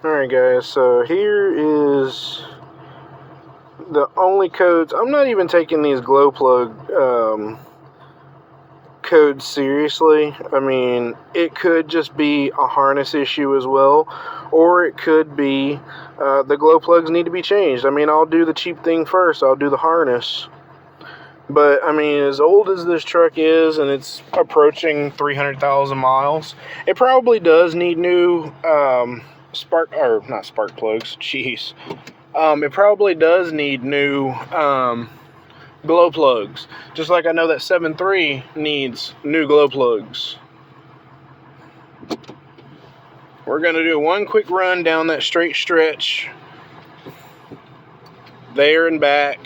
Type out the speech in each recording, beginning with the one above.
Alright guys, so here is the only codes. I'm not even taking these glow plug codes seriously. I mean, it could just be a harness issue as well, or it could be the glow plugs need to be changed. I mean, I'll do the cheap thing first. I'll do the harness. But, I mean, as old as this truck is, and it's approaching 300,000 miles, it probably does need new not spark plugs, jeez. It probably does need new glow plugs. Just like I know that 7.3 needs new glow plugs. We're going to do one quick run down that straight stretch. There and back.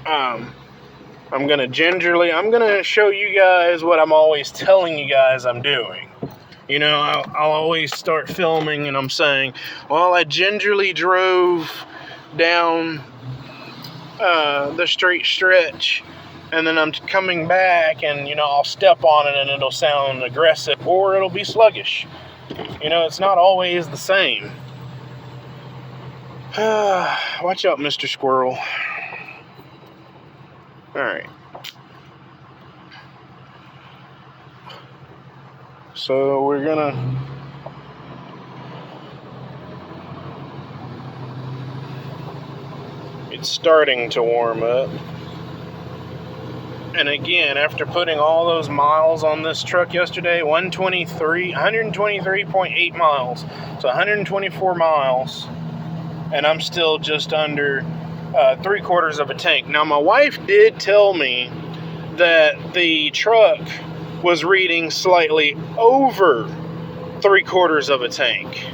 I'm going to show you guys what I'm always telling you guys I'm doing. You know, I'll always start filming and I'm saying, well, I gingerly drove down the straight stretch, and then I'm coming back and, you know, I'll step on it and it'll sound aggressive or it'll be sluggish. You know, it's not always the same. Watch out, Mr. Squirrel. Alright. So we're gonna it's starting to warm up. And again, after putting all those miles on this truck yesterday, 123.8 miles. So 124 miles. And I'm still just under 3/4 of a tank. Now my wife did tell me that the truck was reading slightly over 3/4 of a tank.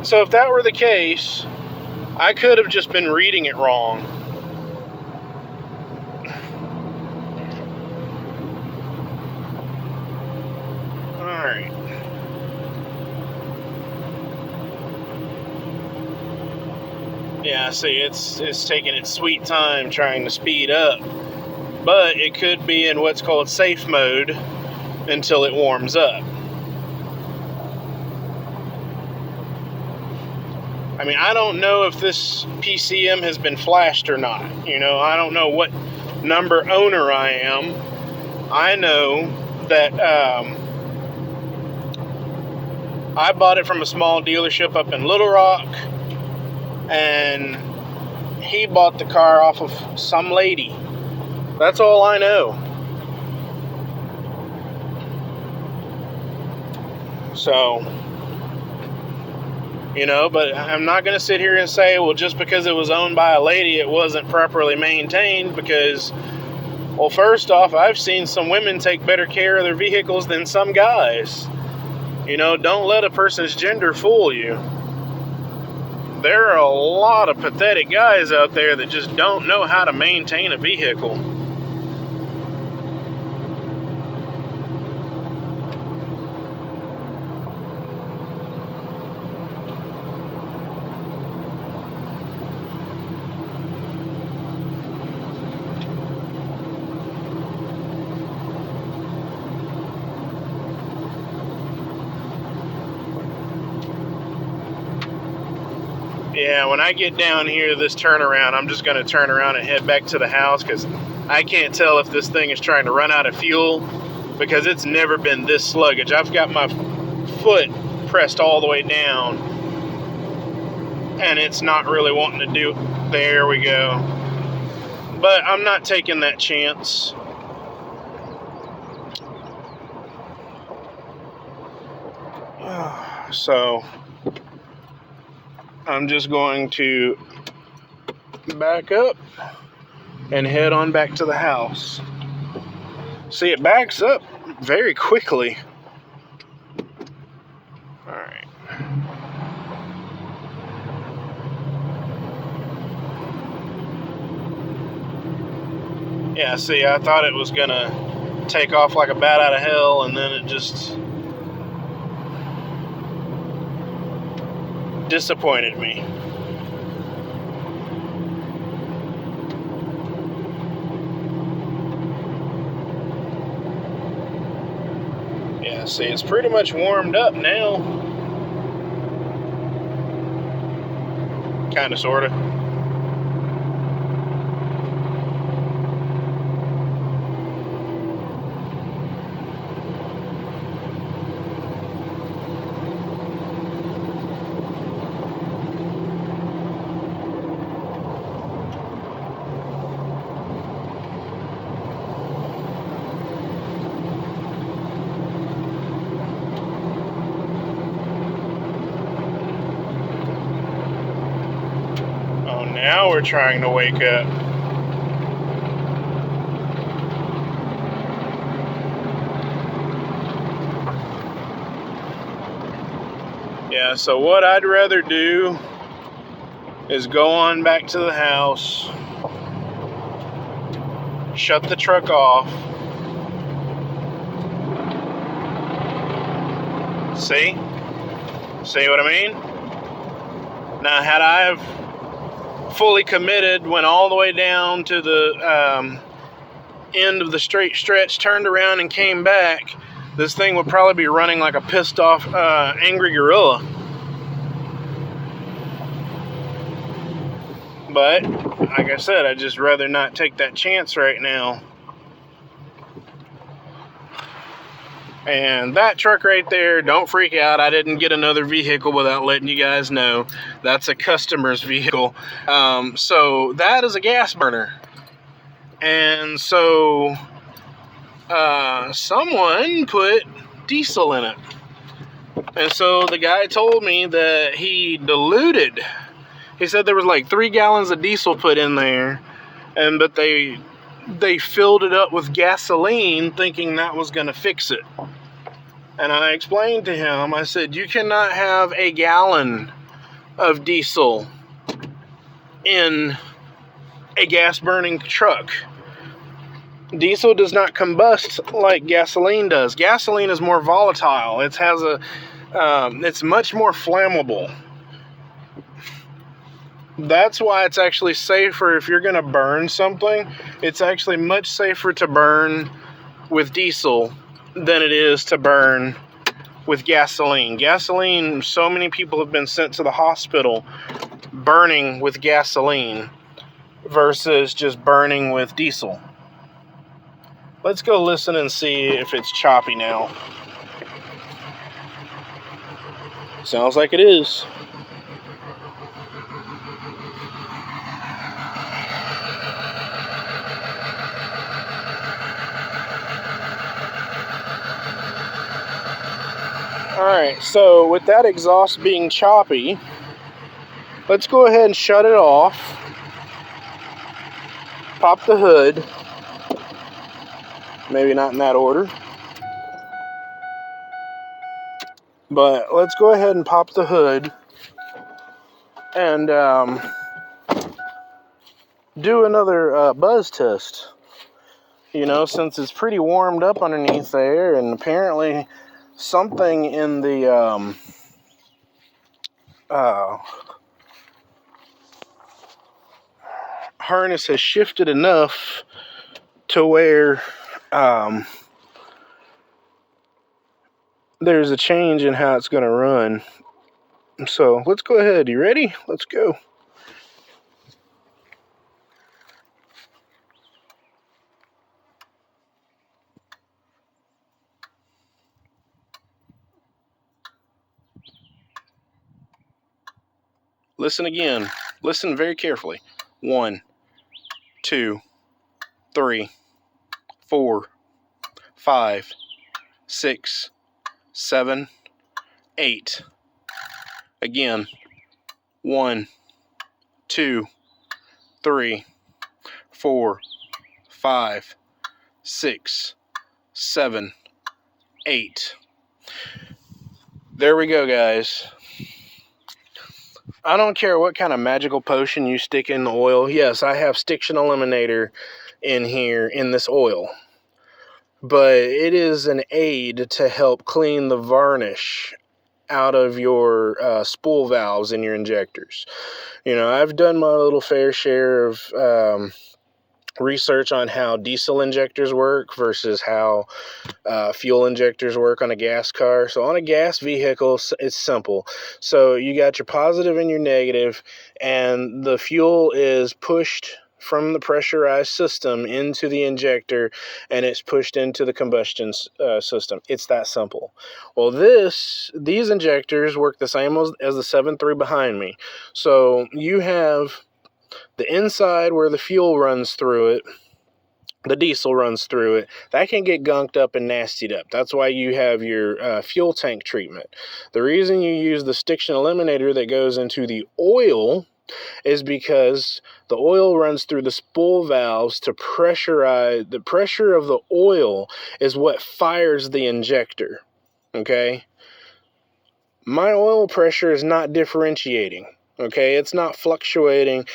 So if that were the case, I could have just been reading it wrong. Alright. Yeah, see, it's taking its sweet time trying to speed up. But it could be in what's called safe mode until it warms up. I mean, I don't know if this PCM has been flashed or not. You know, I don't know what number owner I am. I know that I bought it from a small dealership up in Little Rock, and he bought the car off of some lady. That's all I know. So, you know, but I'm not going to sit here and say, well, just because it was owned by a lady, it wasn't properly maintained, because, well, first off, I've seen some women take better care of their vehicles than some guys. You know, don't let a person's gender fool you. There are a lot of pathetic guys out there that just don't know how to maintain a vehicle. Yeah, when I get down here to this turnaround, I'm just going to turn around and head back to the house, because I can't tell if this thing is trying to run out of fuel, because it's never been this sluggish. I've got my foot pressed all the way down, and it's not really wanting to do. There we go. But I'm not taking that chance. So I'm just going to back up and head on back to the house. See, it backs up very quickly. Alright. Yeah, see, I thought it was gonna take off like a bat out of hell, and then it just disappointed me. Yeah, see, it's pretty much warmed up now. Kinda, sorta. Oh, now we're trying to wake up. Yeah, so what I'd rather do is go on back to the house, shut the truck off. See? See what I mean? Now, had I have fully committed, went all the way down to the end of the straight stretch, turned around and came back, this thing would probably be running like a pissed off angry gorilla. But like I said, I'd just rather not take that chance right now. And that truck right there, don't freak out, I didn't get another vehicle without letting you guys know. That's a customer's vehicle. So that is a gas burner. And so someone put diesel in it. And so the guy told me that he diluted. He said there was like 3 gallons of diesel put in there, but they filled it up with gasoline thinking that was going to fix it. And I explained to him, I said, you cannot have a gallon of diesel in a gas burning truck. Diesel does not combust like gasoline does. Gasoline is more volatile. It has it's much more flammable. That's why it's actually safer if you're going to burn something. It's actually much safer to burn with diesel than it is to burn with gasoline. Gasoline, so many people have been sent to the hospital burning with gasoline versus just burning with diesel. Let's go listen and see if it's choppy now. Sounds like it is. Alright, so with that exhaust being choppy, let's go ahead and shut it off. Pop the hood. Maybe not in that order. But let's go ahead and pop the hood and do another buzz test. You know, since it's pretty warmed up underneath there, and apparently something in the harness has shifted enough to where there's a change in how it's going to run. So let's go ahead. You ready? Let's go. Listen again. Listen very carefully. 1, 2, 3, 4, 5, 6, 7, 8. Again. 1, 2, 3, 4, 5, 6, 7, 8. There we go, guys. I don't care what kind of magical potion you stick in the oil. Yes, I have Stiction Eliminator in here in this oil. But it is an aid to help clean the varnish out of your spool valves in your injectors. You know, I've done my little fair share of research on how diesel injectors work versus how fuel injectors work on a gas car. So on a gas vehicle, it's simple. So you got your positive and your negative, and the fuel is pushed from the pressurized system into the injector, and it's pushed into the combustion system. It's that simple. Well, these injectors work the same as the 7.3 behind me. So you have the inside where the fuel runs through it, the diesel runs through it, that can get gunked up and nastied up. That's why you have your fuel tank treatment. The reason you use the Stiction Eliminator that goes into the oil is because the oil runs through the spool valves to pressurize. The pressure of the oil is what fires the injector. Okay? My oil pressure is not differentiating. Okay? It's not fluctuating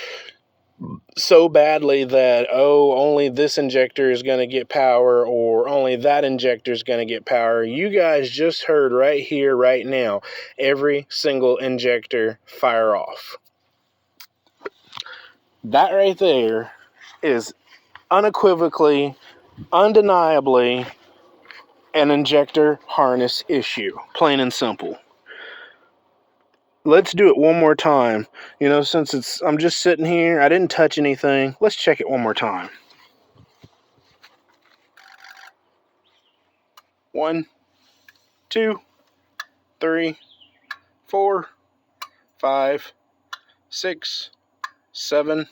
so badly that, oh, only this injector is going to get power or only that injector is going to get power. You guys just heard right here, right now, every single injector fire off. That right there is unequivocally, undeniably an injector harness issue, plain and simple. Let's do it one more time. You know, since I'm just sitting here, I didn't touch anything. Let's check it one more time. 1, 2, 3, 4, 5, 6, 7,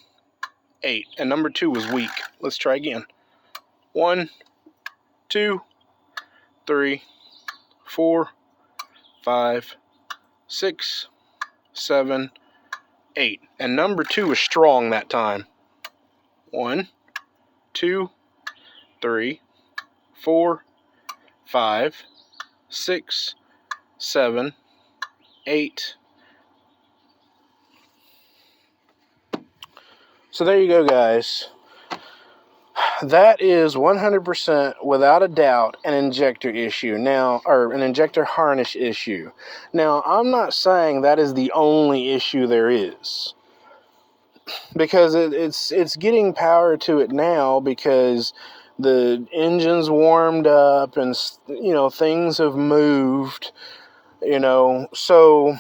8. And number 2 was weak. Let's try again. 1, 2, 3, 4, 5, 6, 7, 8. And number 2 was strong that time. 1, 2, 3, 4, 5, 6, 7, 8. So there you go, guys. That is 100% without a doubt an injector issue now, or an injector harness issue. Now, I'm not saying that is the only issue there is, because it's getting power to it now because the engine's warmed up and, you know, things have moved, you know. So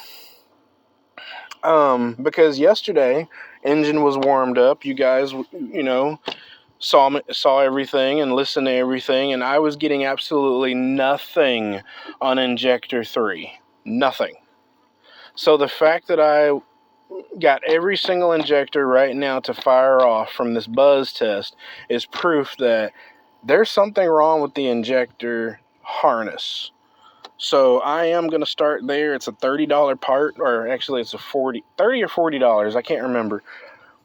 because yesterday engine was warmed up, you guys, you know, saw everything and listened to everything, and I was getting absolutely nothing on injector 3. Nothing. So the fact that I got every single injector right now to fire off from this buzz test is proof that there's something wrong with the injector harness. So I am going to start there. It's a $30 part, or actually it's a $30 or $40. I can't remember.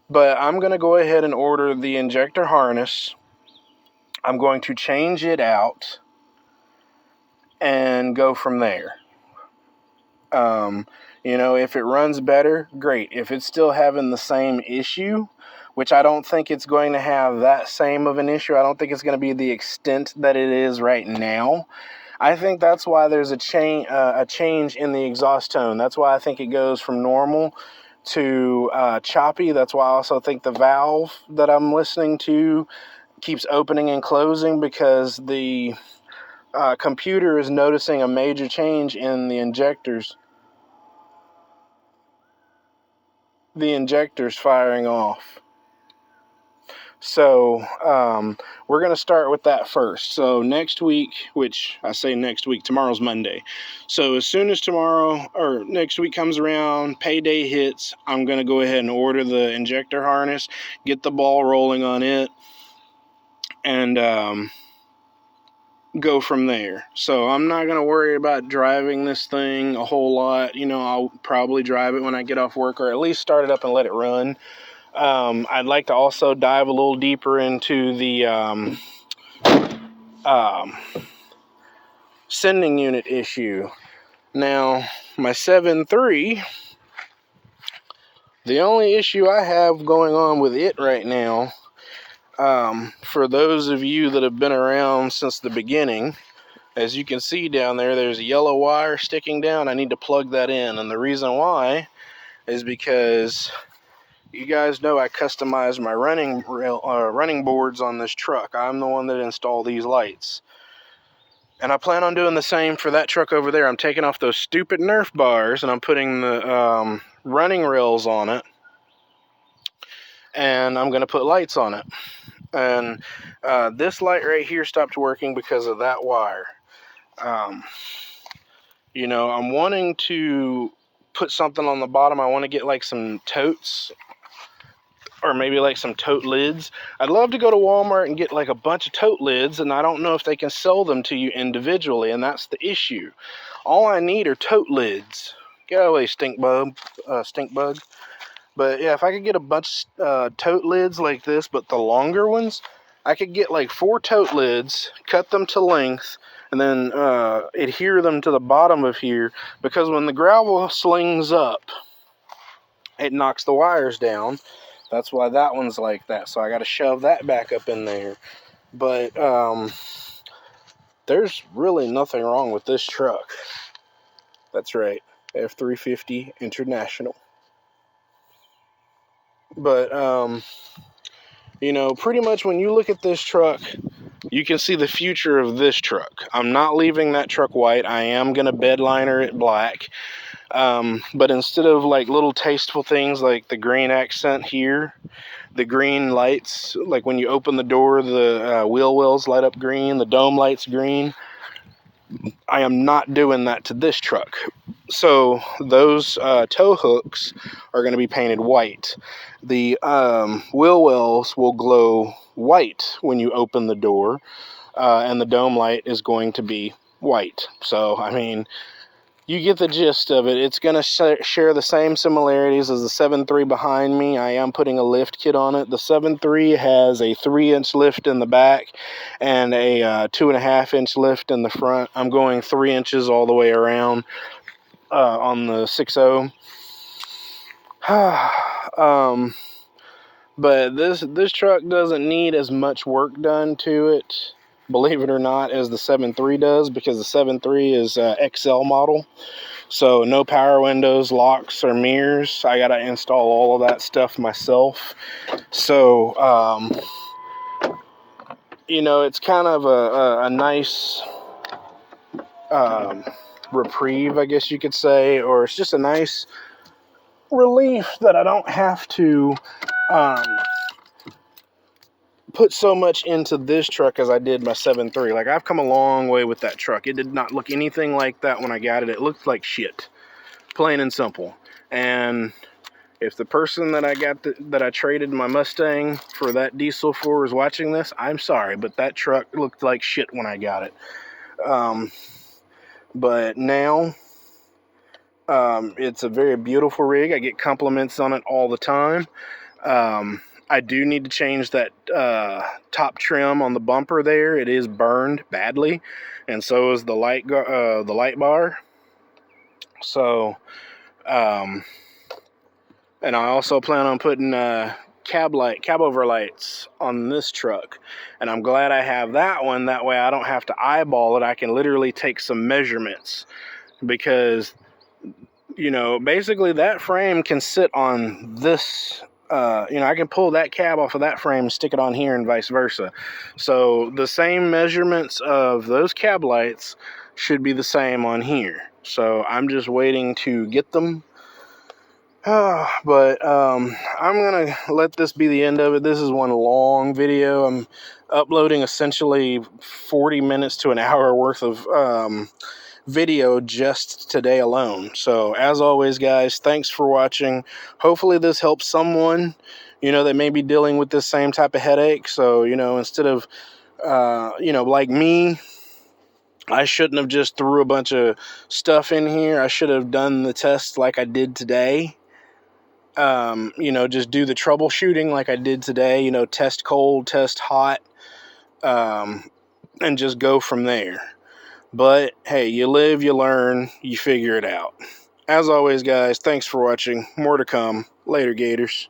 But I'm going to go ahead and order the injector harness. I'm going to change it out and go from there. You know, if it runs better, great. If it's still having the same issue, which I don't think it's going to have that same of an issue, I don't think it's going to be the extent that it is right now. I think that's why there's a change in the exhaust tone. That's why I think it goes from normal to choppy. That's why I also think the valve that I'm listening to keeps opening and closing, because the computer is noticing a major change in the injectors. The injectors firing off. So we're going to start with that first. So next week, which I say next week, tomorrow's Monday. So as soon as tomorrow or next week comes around, payday hits, I'm going to go ahead and order the injector harness, get the ball rolling on it, and go from there. So I'm not going to worry about driving this thing a whole lot. You know, I'll probably drive it when I get off work, or at least start it up and let it run. I'd like to also dive a little deeper into the sending unit issue. Now, my 7.3 The only issue I have going on with it right now, for those of you that have been around since the beginning, as you can see down there, there's a yellow wire sticking down. I need to plug that in, and the reason why is because you guys know I customized my running boards on this truck. I'm the one that installed these lights. And I plan on doing the same for that truck over there. I'm taking off those stupid Nerf bars and I'm putting the running rails on it. And I'm going to put lights on it. And this light right here stopped working because of that wire. You know, I'm wanting to put something on the bottom. I want to get like some totes or maybe like some tote lids. I'd love to go to Walmart and get like a bunch of tote lids, and I don't know if they can sell them to you individually, and that's the issue. All I need are tote lids. Get away, stink bug. But yeah, if I could get a bunch of tote lids like this, but the longer ones, I could get like 4 tote lids, cut them to length, and then adhere them to the bottom of here, because when the gravel slings up, it knocks the wires down. That's why that one's like that. So I got to shove that back up in there. But there's really nothing wrong with this truck. That's right, F350 International. But you know, pretty much when you look at this truck, you can see the future of this truck. I'm not leaving that truck white. I am going to bedliner it black. But instead of like little tasteful things like the green accent here, the green lights, like when you open the door, the wheel wells light up green, the dome lights green, I am not doing that to this truck. So those tow hooks are going to be painted white. The wheel wells will glow white when you open the door, and the dome light is going to be white. So, I mean, you get the gist of it. It's going to share the same similarities as the 7.3 behind me. I am putting a lift kit on it. The 7.3 has a 3-inch lift in the back and a 2.5-inch lift in the front. I'm going 3 inches all the way around on the 6.0. But this truck doesn't need as much work done to it, believe it or not, as the 7.3 does, because the 7.3 is XL model. So no power windows, locks, or mirrors. I gotta install all of that stuff myself. So, you know, it's kind of a nice reprieve, I guess you could say, or it's just a nice relief that I don't have to put so much into this truck as I did my 7.3. Like, I've come a long way with that truck. It did not look anything like that when I got it. It looked like shit, plain and simple. And if the person that I traded my Mustang for that diesel for is watching this, I'm sorry, but that truck looked like shit when I got it. But now it's a very beautiful rig. I get compliments on it all the time. I do need to change that top trim on the bumper there. It is burned badly, and so is the light bar. So, and I also plan on putting cab over lights on this truck, and I'm glad I have that one. That way I don't have to eyeball it. I can literally take some measurements, because, you know, basically that frame can sit on this. You know, I can pull that cab off of that frame and stick it on here and vice versa. So the same measurements of those cab lights should be the same on here. So I'm just waiting to get them. But I'm going to let this be the end of it. This is one long video. I'm uploading essentially 40 minutes to an hour worth of video just today alone. So as always, guys, thanks for watching. Hopefully this helps someone, you know, that may be dealing with this same type of headache. So, you know, instead of you know, like me, I shouldn't have just threw a bunch of stuff in here. I should have done the test like I did today. You know, just do the troubleshooting like I did today, you know, test cold, test hot, and just go from there. But, hey, you live, you learn, you figure it out. As always, guys, thanks for watching. More to come. Later, Gators.